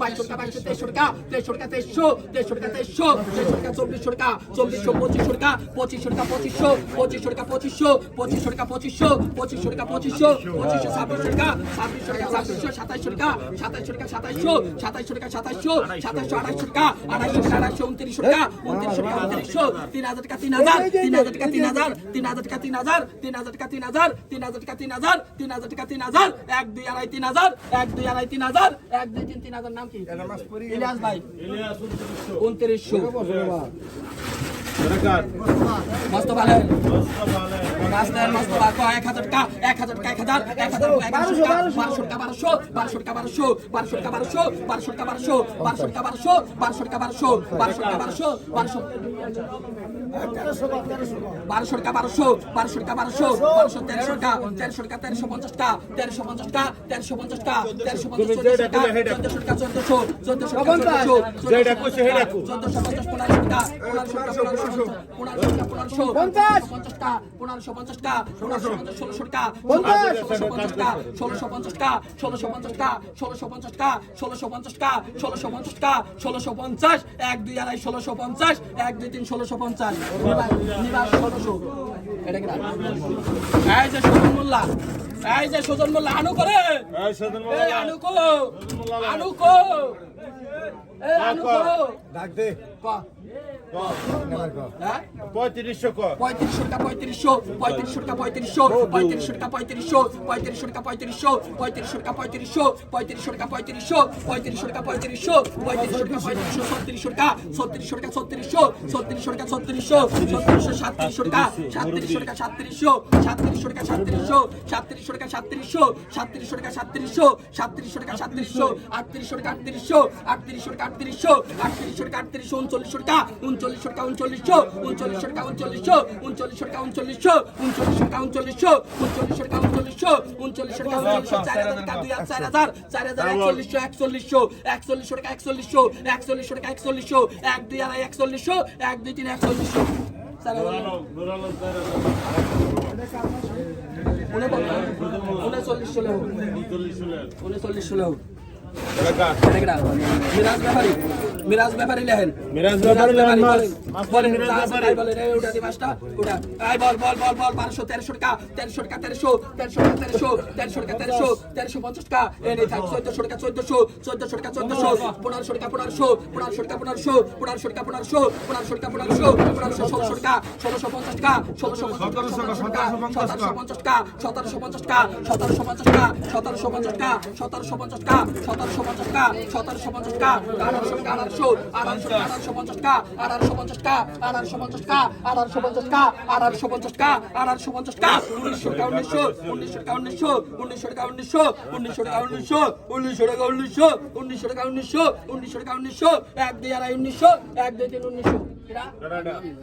2200 টাকা 2300 টাকা 2300 টাকা 2300 টাকা 2400 টাকা 2500 টাকা 2500 টাকা 2500 টাকা 2500 টাকা 2500 2500 টাকা 2500 2500 টাকা 2500 টাকা 2700 টাকা 2700 টাকা 2700 টাকা 2700 টাকা 2800 টাকা 2900 টাকা 3000 টাকা 3000 টাকা 3000 3000 টাকা 3000 3000 টাকা 3000 3000 টাকা 3000 3000 টাকা 3000 1 2 আড়াই 3000 1 2 আড়াই 3000 1 2 3 3000 নাম কি ইলিয়াস ভাই ইলিয়াস 2900 মস্ত ভালো মস্ত ভালো 1000 টাকা 1000 টাকা 1200 টাকা 1200 টাকা 1200 টাকা 1200 টাকা 1200 টাকা 1200 টাকা 1200 টাকা 1200 1200 টাকা 1200 1200 টাকা 1200 1200 টাকা 1200 1300 টাকা 1300 টাকা 1350 টাকা 1350 টাকা 1350 টাকা 1350 টাকা 1400 টাকা 1400 টাকা 1500 টাকা 1550 টাকা 1650 টাকা 1650 টাকা 1650 টাকা 1650 টাকা 1650 টাকা 1650 টাকা 1650 টাকা 1650 টাকা 1650 1 2 আড়াই 1650 1 2 3 1650 নিবাস 1600 এটা কি এই যে সুজন মোল্লা এই যে সুজন মোল্লা আনু করে এই সুজন মোল্লা এই আনু কো আনু কো এই আনু কো ডাক দে ক 3500 টাকা 3500 টাকা 3500 টাকা 3500 টাকা 3500 টাকা 3500 3500 টাকা 3500 3500 টাকা 3500 3500 টাকা 3500 3500 টাকা 3500 3700 টাকা 3700 3700 টাকা 3700 টাকা 3700 টাকা 3700 টাকা 3700 3700 টাকা 3700 3700 টাকা 3700 3700 টাকা 3800 3800 টাকা 3800 3800 টাকা 3900 টাকা 3900 টাকা 3900 টাকা 3900 টাকা 3900 টাকা 3900 টাকা 3900 টাকা 4000 টাকা 4000 4100 টাকা 4100 টাকা 4100 1 2 আড়াই 4100 1 2 3 4100 39 মিরাজ ব্যাপারী লেহেন মিরাজ ব্যাপারী লেহেন বলেন বলেন ওটা দি মাস্টার ওটা আই বল 1200 1300 টাকা 1300 টাকা 1300 টাকা 1350 টাকা এনে থাক 1400 টাকা 1400 টাকা 1500 টাকা 1500 টাকা 1500 টাকা 1500 টাকা 1600 টাকা 1650 টাকা 1750 টাকা 1750 টাকা 1750 টাকা 1750 টাকা 1750 টাকা 1750 টাকা 1750 টাকা 1750 টাকা 1800 টাকা 1850 টাকা 1850 টাকা 1850 টাকা 1850 টাকা 1850 টাকা 1850 টাকা 1900 টাকা 1900 টাকা 1900 টাকা 1900 টাকা 1900 টাকা 1900 টাকা 1900 1900 টাকা 1900 1 2 আড়াই 1900 1 2 3 1900